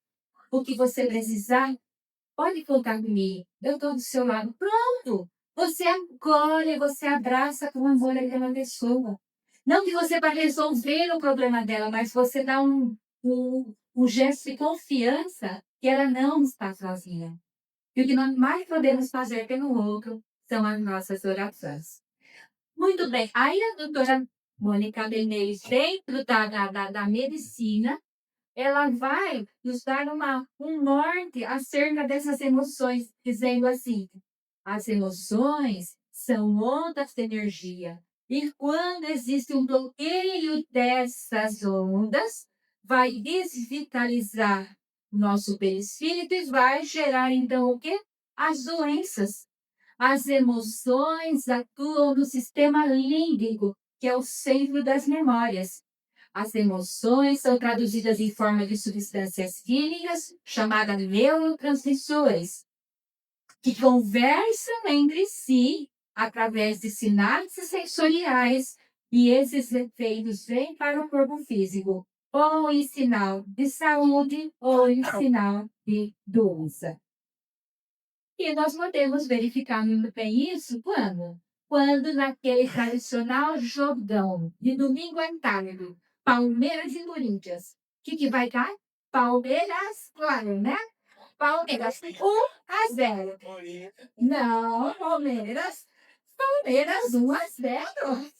O que você precisar, pode contar comigo. Eu estou do seu lado. Pronto! Você acolhe, você abraça com amor aquela pessoa. Não que você vai resolver o problema dela, mas você dá um gesto de confiança que ela não está sozinha. E o que nós mais podemos fazer pelo outro são as nossas orações. Muito bem. Aí a doutora Mônica Menezes, dentro da medicina, ela vai nos dar um norte acerca dessas emoções, dizendo assim: as emoções são ondas de energia. E quando existe um bloqueio dessas ondas, vai desvitalizar o nosso perispírito e vai gerar, então, o quê? As doenças. As emoções atuam no sistema límbico, que é o centro das memórias. As emoções são traduzidas em forma de substâncias químicas chamadas neurotransmissores. que conversam entre si através de sinais sensoriais, e esses efeitos vêm para o corpo físico, ou em sinal de saúde, ou em sinal de doença. E nós podemos verificar muito bem isso quando? Quando naquele tradicional jogão de domingo à tarde, Palmeiras e Corinthians. O que vai dar? Palmeiras, claro, né? Palmeiras 1-0. Não, Palmeiras 1-0.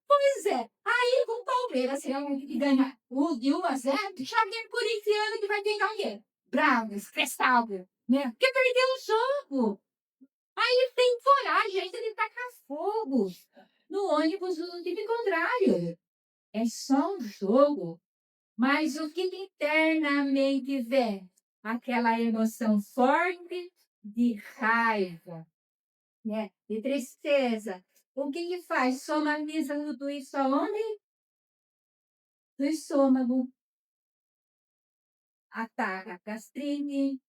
Pois é. Aí o Palmeiras realmente ganha de 1-0, já tem corintiano que vai pegar o quê? Bravos, Crestaldo, né? Porque perdeu o jogo. Aí tem coragem ainda de tacar fogo no ônibus do time contrário. É só um jogo. Mas o que internamente vem? Aquela emoção forte de raiva, né? De tristeza. O que faz? Somatiza tudo isso aonde? No estômago. Ataca a gastrite,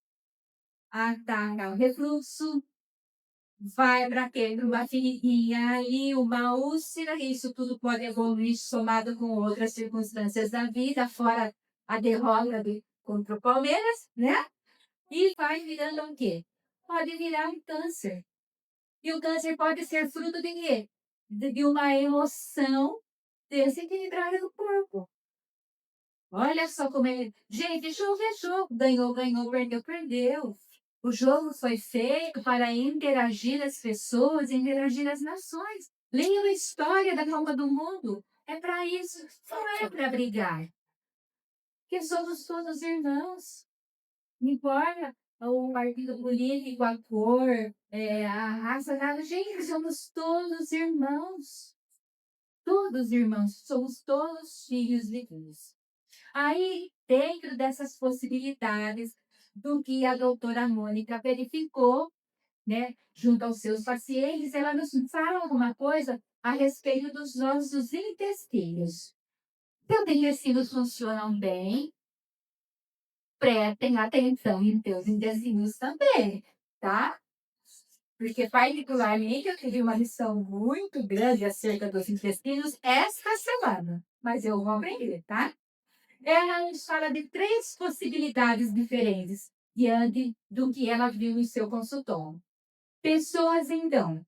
ataca o refluxo, vai para quê? Uma feridinha ali, uma úlcera, isso tudo pode evoluir somado com outras circunstâncias da vida, fora a derrota contra o Palmeiras, né? E vai virando o quê? Pode virar um câncer. E o câncer pode ser fruto de quê? De uma emoção desequilibrada do corpo. Olha só como é. Gente, jogo é jogo. Ganhou, ganhou, perdeu, perdeu. O jogo foi feito para interagir as pessoas, interagir as nações. Leiam a história da Copa do Mundo. É para isso. Não é para brigar. Porque somos todos irmãos. Não importa o partido político, a cor, a raça, nada. Gente, somos todos irmãos. Todos irmãos. Somos todos filhos de Deus. Aí, dentro dessas possibilidades do que a doutora Mônica verificou, né, junto aos seus pacientes, ela nos fala alguma coisa a respeito dos nossos intestinos. Seus intestinos funcionam bem, prestem atenção em teus intestinos também, tá? Porque, particularmente, eu tive uma lição muito grande acerca dos intestinos esta semana, mas eu vou aprender, tá? Ela nos fala de 3 possibilidades diferentes diante do que ela viu em seu consultório. Pessoas, então,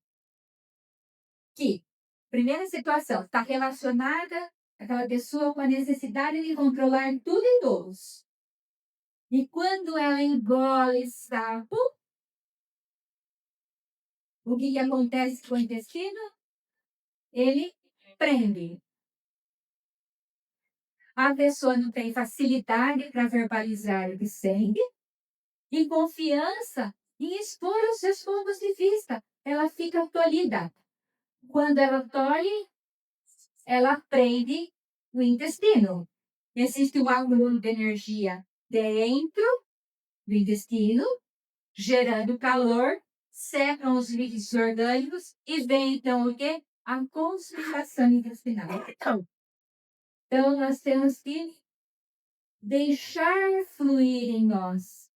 que, primeira situação, está relacionada aquela pessoa com a necessidade de controlar tudo e todos. E quando ela engole sapo, o que acontece com o intestino? Ele prende. A pessoa não tem facilidade para verbalizar o que sente e confiança em expor os seus pontos de vista. Ela fica tolhida. Quando ela tolhe, ela prende o intestino. Existe um acúmulo de energia dentro do intestino, gerando calor, secam os líquidos orgânicos e vem então o quê? A constipação intestinal. Então, nós temos que deixar fluir em nós.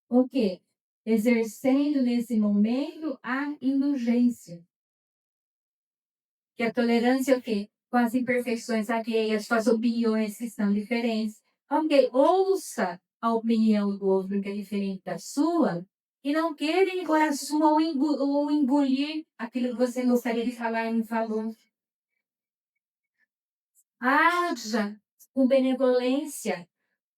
O quê? Exercendo nesse momento a indulgência. Que a tolerância é o quê? Com as imperfeições alheias, com as opiniões que são diferentes. Ok, ouça a opinião do outro que é diferente da sua e não queira em coração ou engolir aquilo que você gostaria de falar e não falou. Haja com benevolência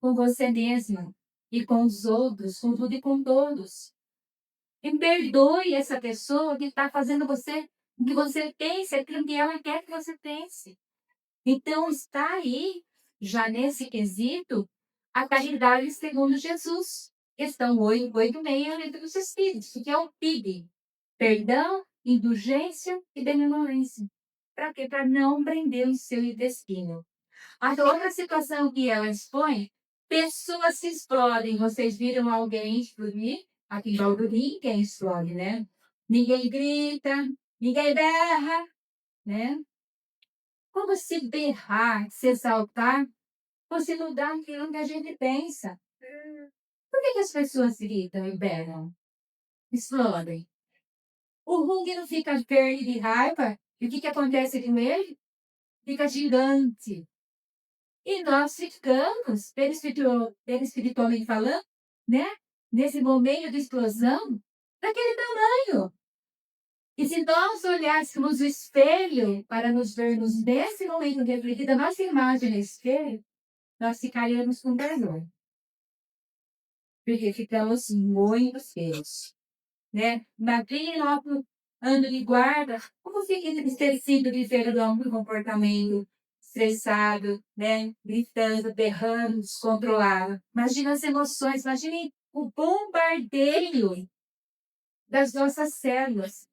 com você mesma e com os outros, com tudo e com todos. E perdoe essa pessoa que está fazendo você, que você pense aquilo que ela quer que você pense. Então, está aí, já nesse quesito, a caridade segundo Jesus. Questão 886, letra dos Espíritos, que é o PIB. Perdão, indulgência e benevolência. Para quê? Para não prender o seu intestino. A outra situação que ela expõe, pessoas se explodem. Vocês viram alguém explodir? Aqui em Bauru, quem explode, né? Ninguém grita, ninguém berra, né? Como se berrar, se exaltar, ou se mudar aquilo que a gente pensa. Por que as pessoas gritam e berram? Explodem. O Hung não fica verde de raiva. E o que acontece com ele? Fica gigante. E nós ficamos, espiritualmente falando, né? Nesse momento de explosão, daquele tamanho. E se nós olhássemos o espelho para nos vermos nesse momento refletida a nossa imagem no espelho, nós ficaríamos com vergonha. Porque ficamos muito feios. Né? Magrinho, alto, ando de guarda, como fica entristecido de ver o homem com comportamento estressado, né? Gritando, berrando, descontrolado. Imagina as emoções, imagine o bombardeio das nossas células,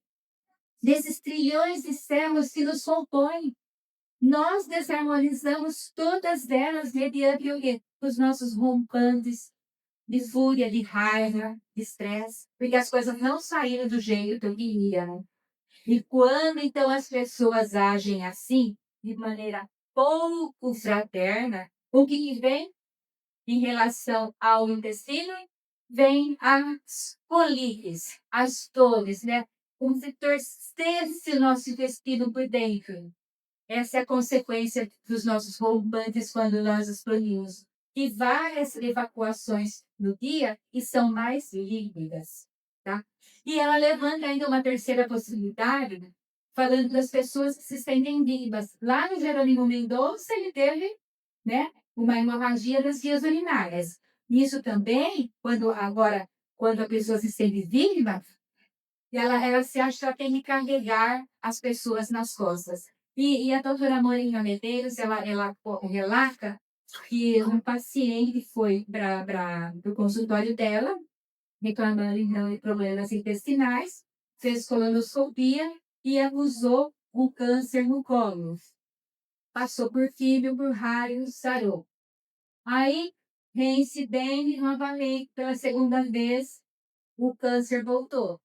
desses trilhões de células que nos compõem. Nós desarmonizamos todas elas mediante o quê? Os nossos rompantes de fúria, de raiva, de estresse, porque as coisas não saíram do jeito que iam. E quando então as pessoas agem assim, de maneira pouco fraterna, o que vem em relação ao intestino? Vem as colites, as dores, né? Como se torcesse o nosso intestino por dentro. Essa é a consequência dos nossos rompantes quando nós explodimos. E várias evacuações no dia e são mais líquidas. Tá? E ela levanta ainda uma terceira possibilidade, falando das pessoas que se sentem vivas. Lá no Jerônimo Mendonça, ele teve, né, uma hemorragia das vias urinárias. Isso também, quando a pessoa se sente viva, ela se acha que ela tem que carregar as pessoas nas costas. E a doutora Morinha Medeiros, ela relata que um paciente foi para o consultório dela, reclamando então de problemas intestinais, fez colonoscopia e acusou um câncer no colo. Passou por químio, por rádio, sarou. Aí, reincidente novamente, pela segunda vez, o câncer voltou.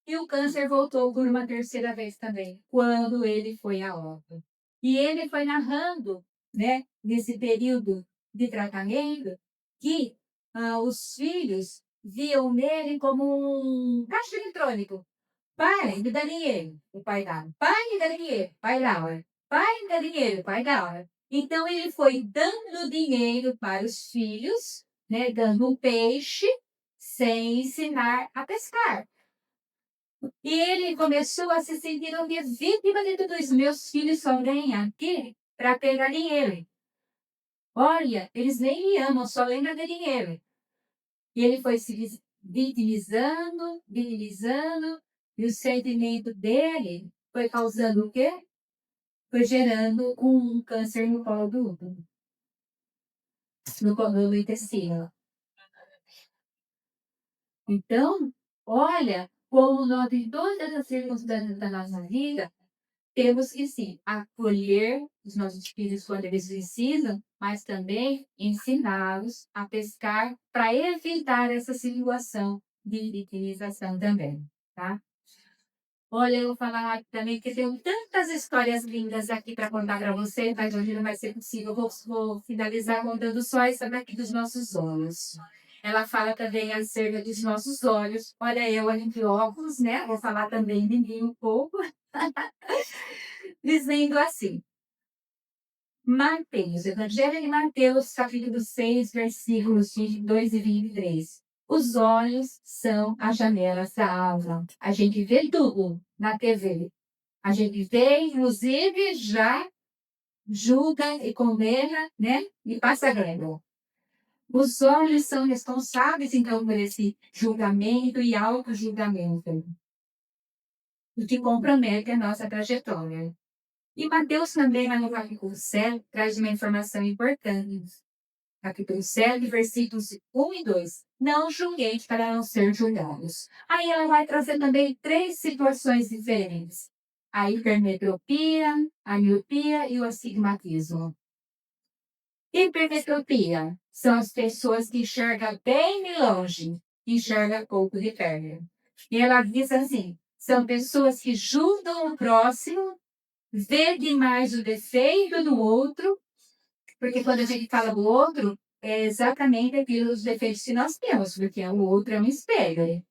E o câncer voltou por uma terceira vez também, quando ele foi a óbito. E ele foi narrando, né, nesse período de tratamento, que os filhos viam nele como um caixa eletrônico. Pai, me dá dinheiro, o pai dá. Pai, me dá dinheiro, pai dá. Pai, me dá dinheiro, pai dá. Então ele foi dando dinheiro para os filhos, né, dando um peixe, sem ensinar a pescar. E ele começou a se sentir uma vítima de tudo isso. Meus filhos só vêm aqui para pegar dinheiro. Olha, eles nem me amam, só lembram de dinheiro. E ele foi se vitimizando, e o sentimento dele foi causando o quê? Foi gerando um câncer no colo do útero, no colo do intestino. Então, olha como nós, em todas as circunstâncias da nossa vida, temos que, sim, acolher os nossos filhos quando eles precisam, mas também ensiná-los a pescar para evitar essa situação de vitimização também, tá? Olha, eu vou falar também que tenho tantas histórias lindas aqui para contar para você, mas hoje não vai ser possível. Vou finalizar contando só essa daqui dos nossos olhos. Ela fala também acerca dos nossos olhos. Olha, eu ali de óculos, né? Vou falar também de mim um pouco. Dizendo assim, Mateus, Evangelho de Mateus, capítulo 6, versículos 22 e 23. Os olhos são as janelas da alma. A gente vê tudo na TV. A gente vê, inclusive, já julga e condena, né? E passa régua. Os olhos são responsáveis, então, por esse julgamento e auto-julgamento, o que compromete a nossa trajetória. E Mateus também, lá no capítulo 7, traz uma informação importante. Capítulo 7, versículos 1 e 2. Não julgueis para não ser julgados. Aí ela vai trazer também três situações diferentes. A hipermetropia, a miopia e o astigmatismo. Hipermetropia são as pessoas que enxergam bem de longe, e enxergam pouco de perto. E ela diz assim, são pessoas que julgam o próximo, vê demais o defeito do outro, porque quando a gente fala do outro, é exatamente aquilo, os defeitos que nós temos, porque o outro é um espelho. Né?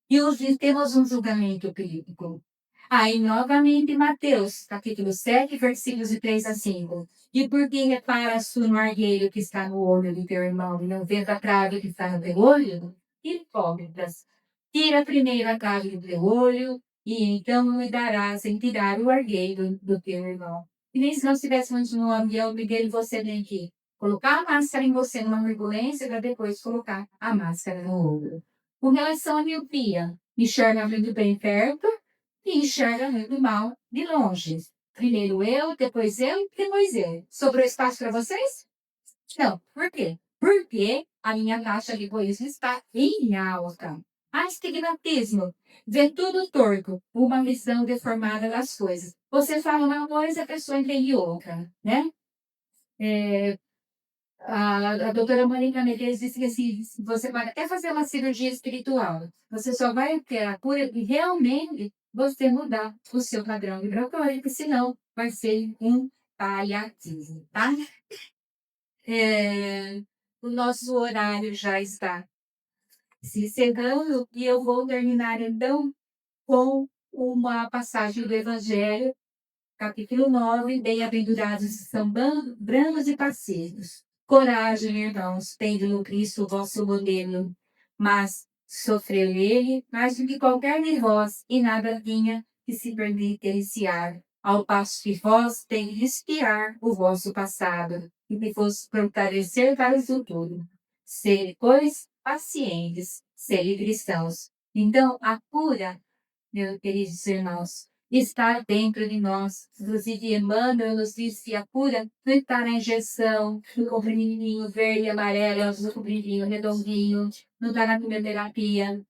E hoje temos um julgamento crítico. Aí, novamente, Mateus, capítulo 7, versículos de 3 a 5. E por que reparas tu no argueiro que está no olho do teu irmão e não vês a trave que está no teu olho? Hipócritas, tira primeiro a trave do teu olho e então me darás em tirar o argueiro do teu irmão. E nem se nós estivéssemos no avião, Miguel, você tem que colocar a máscara em você numa turbulência para depois colocar a máscara no olho. Com relação à miopia, enxerga muito bem perto e enxerga muito mal de longe. Primeiro eu, depois eu. Sobrou espaço para vocês? Não. Por quê? Porque a minha taxa de egoísmo está em alta. Astigmatismo. Vê tudo torto. Uma visão deformada das coisas. Você fala uma coisa, a pessoa entende outra, né? A doutora Mônica Medeiros disse que assim, você pode até fazer uma cirurgia espiritual. Você só vai ter a cura de realmente você mudar o seu padrão vibratório, porque senão vai ser um paliativo, tá? O nosso horário já está se encerrando e eu vou terminar então com uma passagem do Evangelho, capítulo 9, bem-aventurados são brandos e pacíficos. Coragem, irmãos, tendo no Cristo o vosso modelo, mas sofreu ele mais do que qualquer de vós, e nada tinha que se penitenciar, ao passo que vós tendes de espiar o vosso passado, e que vos fortalecer para o futuro. Sede, pois, pacientes, sede cristãos. Então, a cura, meus queridos irmãos, está dentro de nós. Inclusive, Emmanuel nos diz que a cura não está na injeção, no comprimidinho verde e amarelo, no comprimidinho redondinho, não está na quimioterapia.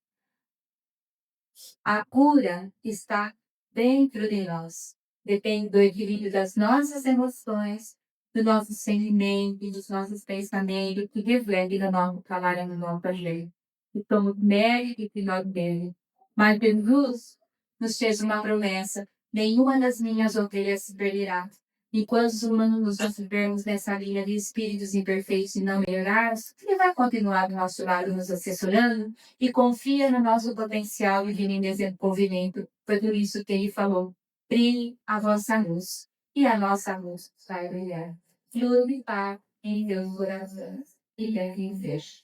A cura está dentro de nós. Depende do equilíbrio das nossas emoções, do nosso sentimento, dos nossos pensamentos, que reflete no nosso trabalho, no nosso agir. E somos mérito que nós temos. Mas Jesus nos fez uma promessa: nenhuma das minhas ovelhas se perderá. Enquanto os humanos nos estivermos nessa linha de espíritos imperfeitos e não melhorados, Ele vai continuar do nosso lado nos assessorando e confia no nosso potencial e em desenvolvimento. Foi por isso que Ele falou: brilhe a vossa luz, e a nossa luz vai brilhar. Glorificar em Deus corações e quem seja.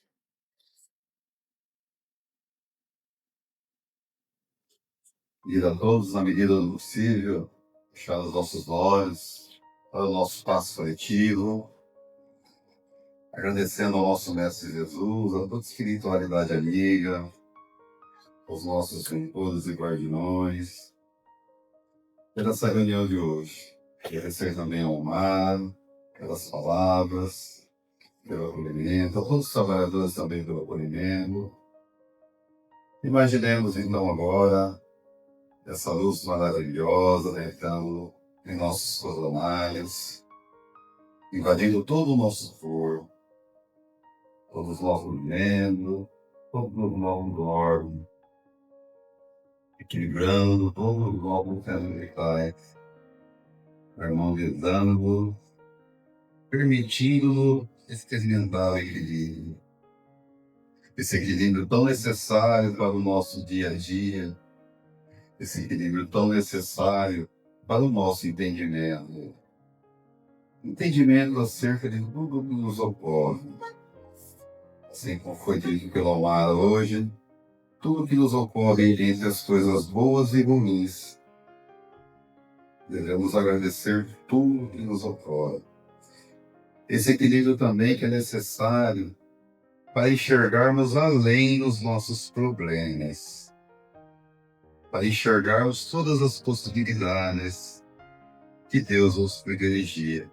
Ir a todos na medida do possível, fechar os nossos olhos, para o nosso passo coletivo, agradecendo ao nosso Mestre Jesus, a toda a espiritualidade amiga, aos nossos mentores e guardiões, pela essa reunião de hoje. Agradecer também ao Mar, pelas palavras, pelo acolhimento, a todos os trabalhadores também pelo acolhimento. Imaginemos então agora essa luz maravilhosa entrando em nossos coronários, invadindo todo o nosso corpo, todos os nossos membros, todos os nossos órgãos, equilibrando todos os órgãos cervicais, harmonizando, permitindo experimentar o equilíbrio. Esse equilíbrio tão necessário para o nosso dia a dia, esse equilíbrio tão necessário para o nosso entendimento. Entendimento acerca de tudo que nos ocorre. Assim como foi dito pelo Omar hoje, tudo que nos ocorre entre as coisas boas e ruins. Devemos agradecer tudo que nos ocorre. Esse equilíbrio também que é necessário para enxergarmos além dos nossos problemas, para enxergarmos todas as possibilidades que Deus nos privilegia.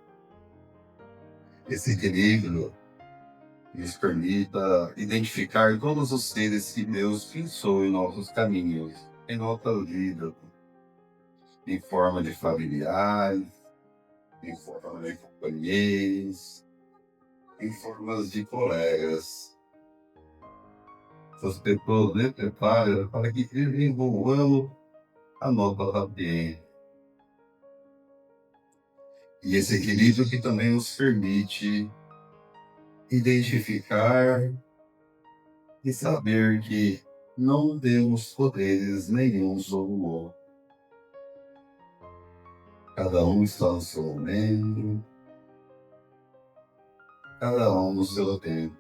Esse equilíbrio nos permita identificar todos os seres que Deus pensou em nossos caminhos, em nossa vida, em forma de familiares, em forma de companheiros, em formas de colegas. Essas pessoas necessárias para que desenvolvamos a nossa sapiência. E esse equilíbrio que também nos permite identificar e saber que não temos poderes nenhum sobre o outro. Cada um está no seu momento, cada um no seu tempo.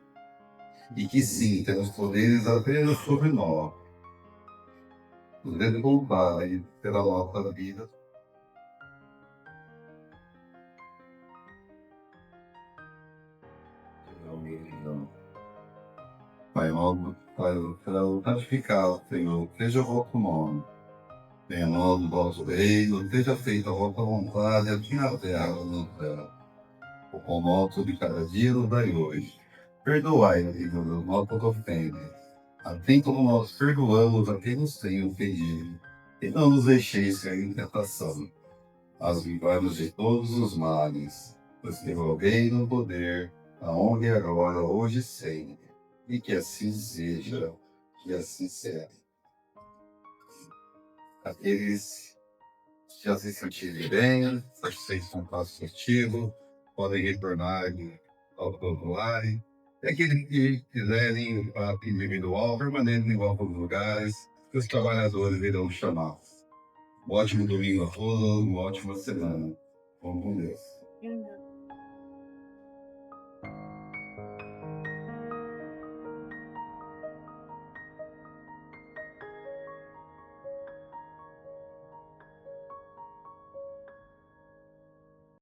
E que sim, temos poderes apenas sobre nós. Podemos voltar e pela nossa vida. Pai nosso, Pai do céu, santificado, Senhor, seja o vosso nome. Venha a nós o vosso reino, seja feita a vossa vontade, aqui na terra como no céu. O pão nosso de cada dia nos dai hoje. Perdoai-nos, Senhor, as nossas ofensas, assim como nós perdoamos a quem nos tem ofendido. E não nos deixeis cair em tentação, mas livrai-nos de todos os males, pois que o reino, o poder, a honra e a glória, hoje e sempre. E que assim seja, que assim seja. Aqueles que já se sentirem bem, satisfeitos com o passo contigo, podem retornar ao seu lar. E aqueles que quiserem o papo individual, permaneçam em vossos lugares, que os trabalhadores irão chamar. Um ótimo domingo a todos, uma ótima semana. Vamos com Deus.